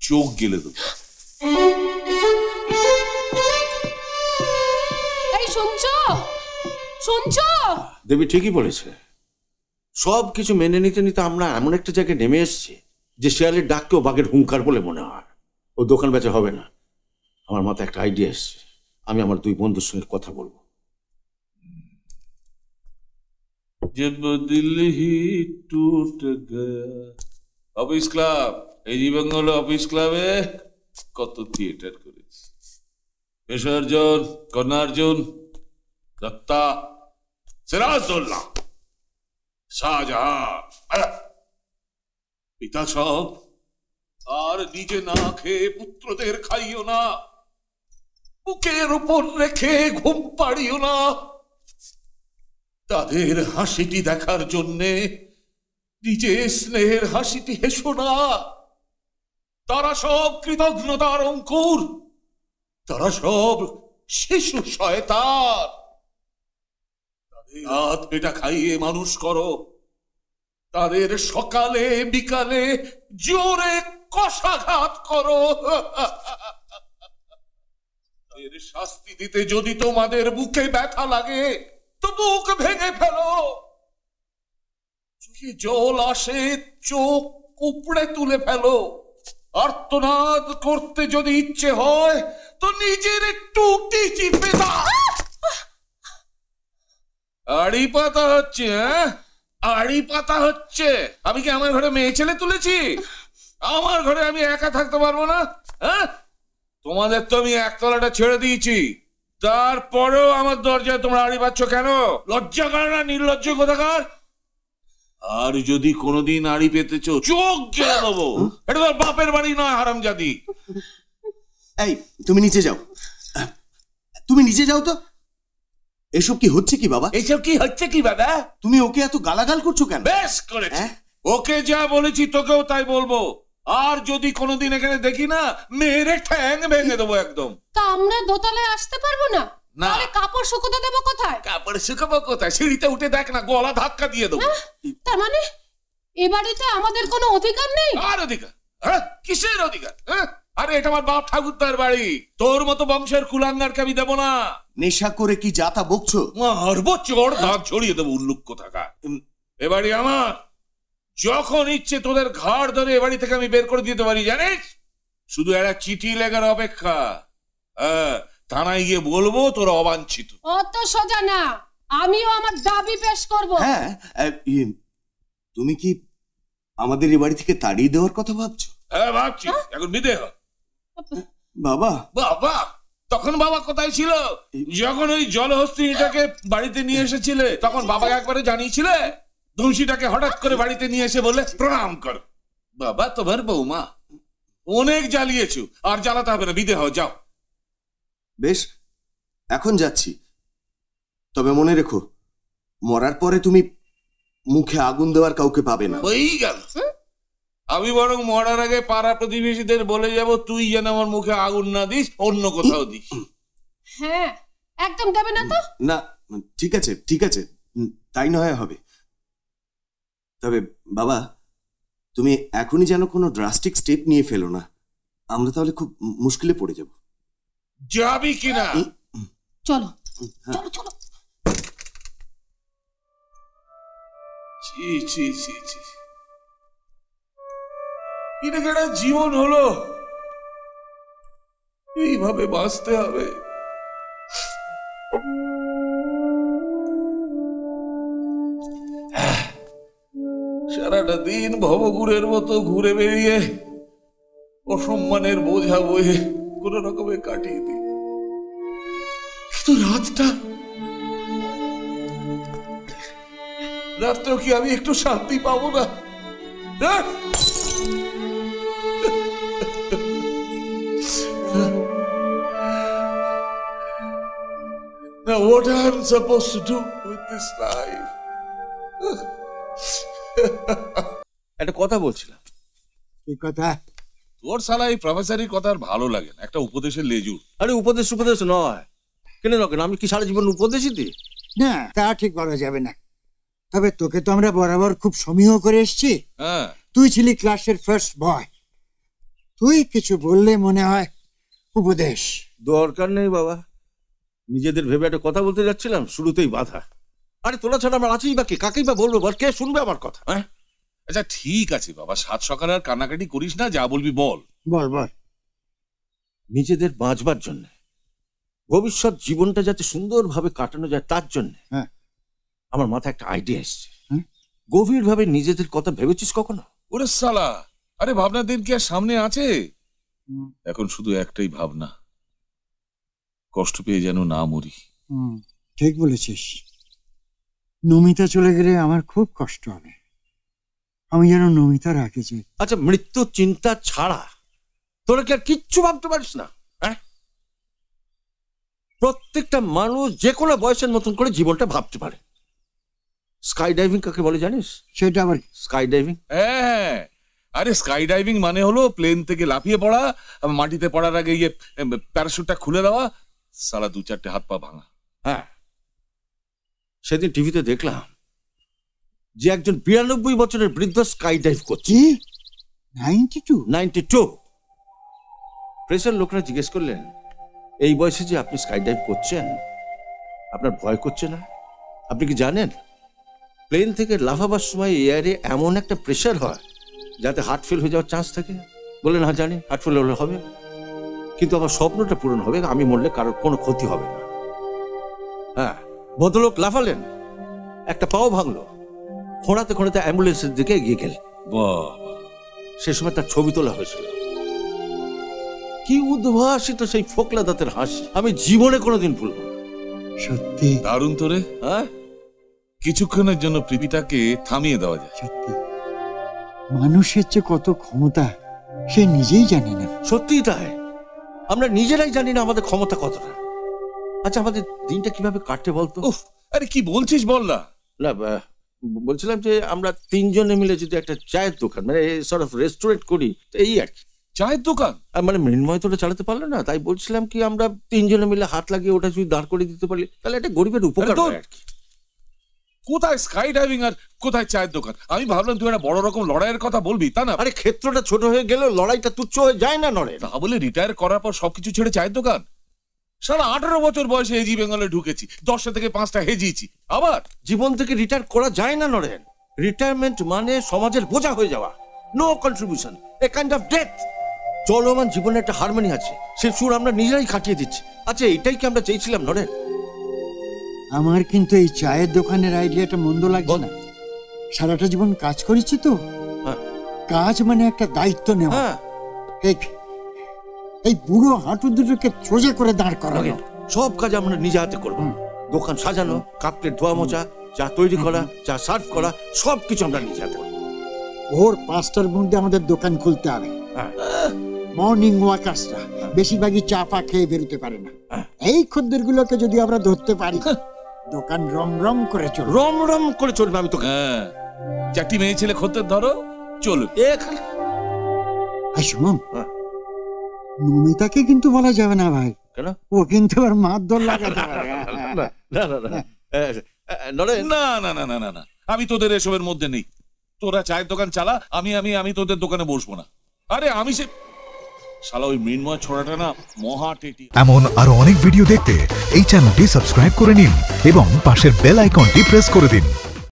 চোখ গেলে দেবো। দেবী ঠিকই বলেছে, সব কিছু মেনে নিতে নিতে আমরা এমন একটা জায়গায় নেমে এসেছি যে শিয়ালের ডাককেও বাঘের হুঙ্কার বলে মনে হয়। ও দোকান বেচা হবে না। আমার মাথায় একটা আইডিয়া এসছে, আমি আমার দুই বন্ধুর সঙ্গে কথা বলবো। অফিস ক্লাব, এই জীবনগুলো অফিস ক্লাবে কত থিয়েটার করেছে। বিসর্জন, কর্ণার্জুন, দত্তা, সিরাজউদ্দৌলা, শাহজাহান, পিতা সব। আর নিজে না খেয়ে পুত্রদের খাইও না, বুকের উপর রেখে ঘুম পাড়িও না। তাদের হাসিটি দেখার জন্যে নিজে স্নেহের হাসিটি হেসো না। তারা সব কৃতজ্ঞতার অঙ্কুর, তারা সব শিশু শয়তান। তাদের হাত পেটা খাইয়ে মানুষ করো, তাদের সকালে বিকালে জোরে কষাঘাত করো। তাদের শাস্তি দিতে যদি তোমাদের বুকে ব্যথা লাগে তো বুক ভেঙে ফেলো। চোখে জল আসে, চোখ উপড়ে তুলে ফেলো। আর্তনাদ করতে যদি ইচ্ছে হয় তো নিজের টুটি চিপে দাও। আড়ি পাতা হচ্ছে, হ্যাঁ আড়ি পাতা হচ্ছে। আমি কি আমার ঘরে মেয়ে ছেলে তুলেছি? আমার ঘরে আমি একা থাকতে পারবো না? হ্যাঁ, তোমাদের তো আমি একতলাটা ছেড়ে দিয়েছি, তারপরেও আমার দরজায় তোমরা আড়ি পাচ্ছ কেন? লজ্জা করে না, নির্লজ্জ কোথাকার? আর যদি কোনোদিন আড়ি পেতেছ চোখ গেলে দেবো। এটা তোর বাপের বাড়ি নয়, হারামজাদি। এই তুমি নিচে যাও, তুমি নিচে যাও তো। এসব কি হচ্ছে কি বাবা? এইসব কি হচ্ছে কি বাবা? তুমি ওকে এত গালাগাল করছো কেন? বেশ করেছি, ওকে যা বলেছি তোকেও তাই বলবো। আর যদি কোনোদিন এখানে দেখি না, মেরে ঠ্যাং ভেঙে দেবো একদম। তা আমরা দোতলায় আসতে পারবো না? না। তাহলে কাপড় শুকোতে দেবো কোথায়? কাপড় শুকাবো কোথায়? সিঁড়িতে উঠে দেখ না, গলা ধাক্কা দিয়ে দেবো। তার মানে এ বাড়িতে আমাদের কোনো অধিকার নেই? আর অধিকার? হ্যাঁ, কিসের অধিকার? হ্যাঁ, আরে এটা আমার বাপ ঠাকুরদার বাড়ি, তোর মতো বংশের কুলাঙ্গারকে আমি দেবো না। নেশা করে কি যাতা বকছো? মারবো, চড় দাঁত ছড়িয়ে দেবো উল্লুক্ষ থাকা। এ বাড়ি আমার, যখন ইচ্ছে তোদের ঘাড় ধরে এ বাড়ি থেকে আমি বের করে দিতে পারি, জানিস? শুধু একটা চিঠি লেখার অপেক্ষা। হ্যাঁ, থানায় গিয়ে বলবো তোরা অবাঞ্ছিত। অত সোজা না, আমিও আমার দাবি পেশ করব। হ্যাঁ, তুমি কি আমাদের এই বাড়ি থেকে তাড়িয়ে দেওয়ার কথা ভাবছো? হ্যাঁ ভাবছি, এখন বিদেহ। বাবা বাবা, তখন বাবা কোথায় ছিল? যখন ওই জলহস্তিটাকে বাড়িতে নিয়ে এসেছিলে তখন বাবাকে একবারে জানিয়েছিলে? ধুমসিটাকে হঠাৎ করে বাড়িতে নিয়ে এসে বলে প্রণাম কর। বাবা তোমার বৌমা অনেক জ্বালিয়েছো, আর জ্বালাতে হবে না, বিদে হও, যাও। বেশ, এখন যাচ্ছি। তবে মনে রেখো, মরার পরে তুমি মুখে আগুন দেওয়ার কাউকে পাবে না। ওই গেল। আমি বরং মরার আগে পাড়া প্রতিবেশীদের বলে যাব তুই যেন আমার মুখে আগুন না দিস, অন্য কোথাও দিস। হ্যাঁ, একদম দেবে না তো? না, ঠিক আছে ঠিক আছে, তাই নয় হবে। তবে বাবা, তুমি এখনই যেন কোনো ড্রাস্টিক স্টেপ নিয়ে ফেলো না, আমরা তাহলে খুব মুশকিলে পড়ে যাব। যাবি কিনা? চলো চলো চলো। ছি ছি ছি ছি, এটা একটা জীবন হলো, এইভাবে বাঁচতে হবে? সারাটা দিন ভবঘুরের মতো ঘুরে বেরিয়ে অসম্মানের বোঝা বয়ে কোন রকমে কাটিয়ে দিই। কিন্তু রাতটাও কি আমি একটু শান্তি পাবো না? Now what I'm supposed to do with this life? একটা কথা বলছিলাম। কি কথা? তোর শালা এই প্রফেসরের কথা আর ভালো লাগে না, একটা উপদেশের লেজুর। আরে উপদেশ নয়, কেন আমি কি সারা জীবন উপদেশই দিই? না, তা ঠিক বলা যাবে না। তবে তোকে তো আমরা বরাবর খুব সমীহ করে এসছি। হ্যাঁ, তুই ছিলি ক্লাসের ফার্স্ট বয়, তুই কিছু বললে মনে হয় উপদেশ। দরকার নেই বাবা, নিজেদের ভেবে একটা কথা বলতে যাচ্ছিলাম, শুরুতেই বাধা। আরে তোরা ছাড়া আমার আছেই বা কে, কাকেই বা বলবো, বল কে শুনবে আমার কথা? হ্যাঁ আচ্ছা ঠিক আছে বাবা, সাত সকালে আর কান্নাকাটি করিস না, যা বলবি বল। বল বল। নিজেদের বাঁচবার জন্য, ভবিষ্যৎ জীবনটা যাতে সুন্দরভাবে কাটানো যায় তার জন্য হ্যাঁ। আমার মাথায় একটা আইডিয়া এসছে। হুম? গভীরভাবে নিজেদের কথা ভেবেছিস কখনো? ওরে সালা, আরে ভাবনার দিন কি আর সামনে আছে? হুম, এখন শুধু একটাই ভাবনা, কষ্ট পেয়ে যেন না মরি। হুম, ঠিক বলেছিস। নমিতা চলে গেলে আমার খুব কষ্ট হবে। আমি যেন নমিতার আগে যাই। আচ্ছা, মৃত্যু চিন্তা ছাড়া তোরা কি আর কিচ্ছু ভাবতে পারিস না? হ্যাঁ, প্রত্যেকটা মানুষ যে কোনো বয়সের মতন করে জীবনটা ভাবতে পারে। স্কাই ডাইভিং কাকে বলে জানিস? সেটা আবার স্কাই ডাইভিং, হ্যাঁ, আরে স্কাই ডাইভিং মানে হলো প্লেন থেকে লাফিয়ে পড়া, মাটিতে পড়ার আগে গিয়ে প্যারাশুটটা খুলে দেওয়া, সালা 2-4টে হাত পা ভাঙা। হ্যাঁ, সেদিন টিভিতে দেখলাম যে একজন 92 বছরের বৃদ্ধ স্কাই ডাইভ করছে। কি 92 প্রেসের লোকরা জিজ্ঞেস করলেন, এই বয়সে যে আপনি স্কাই ডাইভ করছেন, আপনার ভয় করছে না? আপনি কি জানেন প্লেন থেকে লাফাবার সময় এয়ারে এমন একটা প্রেসার হয় যাতে হার্ট ফেল হয়ে যাওয়ার চান্স থাকে? বললেন হ্যাঁ জানি, হার্ট ফেল হলে হবে, কিন্তু আমার স্বপ্নটা পূরণ হবে, আমি মরলে কারোর কোনো ক্ষতি হবে না। হ্যাঁ, ভদ্রলোক লাফালেন, একটা পাও ভাঙলো, খোঁড়াতে খোঁড়াতে অ্যাম্বুলেন্সের দিকে এগিয়ে গেলেন। বাহ, সে সময় তার ছবি তোলা হয়েছিল। কি উদ্ভাসিত সেই ফোকলা দাঁতের হাসি, আমি জীবনে কোনোদিন ভুলব না। সত্যি দারুণ তোরে। হ্যাঁ, কিছুক্ষণের জন্য পৃথিবীটাকে থামিয়ে দেওয়া যায়। সত্যি মানুষের যে কত ক্ষমতা সে নিজেই জানে না। সত্যিই তাই, আমরা নিজেরাই জানি না আমাদের ক্ষমতা কতটা। আচ্ছা, আমাদের দিনটা কিভাবে কাটে বলতো? উফ, আরে কি বলছিস বল না। না, বলছিলাম যে আমরা তিনজনে মিলে যদি একটা চায়ের দোকান, মানে সর্ট অফ রেস্টুরেন্ট করি, তো এই আর কি। চায়ের দোকান? আর মানে মৃন্ময় তো ওটা চালাতে পারলো না, তাই বলছিলাম কি আমরা তিনজনে মিলে হাত লাগিয়ে ওটা যদি দাঁড় করে দিতে পারি, তাহলে একটা গরিবের উপকার হয় আর কি। কোথায় স্কাই ডাইভিং আর কোথায় চায়ের দোকান? আমি ভাবলাম তুই একটা বড় রকম লড়াইয়ের কথা বলবি, তা না? আরে ক্ষেত্রটা ছোট হয়ে গেলেও লড়াইটা তুচ্ছ হয়ে যায় না নরে? তা বলে রিটায়ার করার পর সবকিছু ছেড়ে চায়ের দোকান? সারা 18 বছর বয়সে এজি বেঙ্গলে ঢুকেছি, 10টা থেকে 5টা হেজিয়েছি, আবার জীবন থেকে রিটায়ার করা যায় না নরেন। রিটায়ারমেন্ট মানে সমাজের বোঝা হয়ে যাওয়া, no contribution, a kind of death. চলমান জীবনে একটা হারমোনি আছে, সে সুর আমরা নিজেরাই কাটিয়ে দিচ্ছি। আচ্ছা, এটাই কি আমরা চেয়েছিলাম নরেন? আমার কিন্তু এই চায়ের দোকানের আইডিয়াটা মন্দ লাগছে না। সারাটা জীবন কাজ করেছি তো, হ্যাঁ। কাজ মানে একটা দায়িত্ব নেওয়া। হ্যাঁ, এই বুড়ো হাঁটু দুটোকে সোজা করে দাঁড় করানো। সব কাজ আমরা নিজে হাতে করবো। দোকান সাজানো, কাপ প্লেট ধোয়া মোছা, চা তৈরি করা, চা সার্ভ করা, সবকিছু আমরা নিজে হাতে করবো। ভোর 5টার মধ্যে আমাদের দোকান খুলতে হবে। মর্নিং ওয়াকার্সরা বেশিরভাগই চা পা খেয়ে বেরোতে পারে না। এই খদ্দেরগুলোকে যদি আমরা ধরতে পারি, দোকান রম রম করে চলবে। রম রম করে চলবে। আমি তোকে হ্যাঁ, 4টি মেয়ে ছেলে খদ্দের ধরো, চলো। শুনুন, নমিতাকে কিন্তু বলা যাবে না ভাই, কেন? ও কিন্তু আর মারধর লাগাতে পারে। না না না না না না, আমি তোদের এসবের মধ্যে নেই। তোরা চায়ের দোকান চালা, আমি আমি আমি তোদের দোকানে বসবো না। আরে আমি সে শালা ওই মৃন্ময় ছোড়াটা না মহা টেটি। এমন আরো অনেক ভিডিও দেখতে এই চ্যানেলটি সাবস্ক্রাইব করে নিন এবং পাশের বেল আইকনটি প্রেস করে দিন।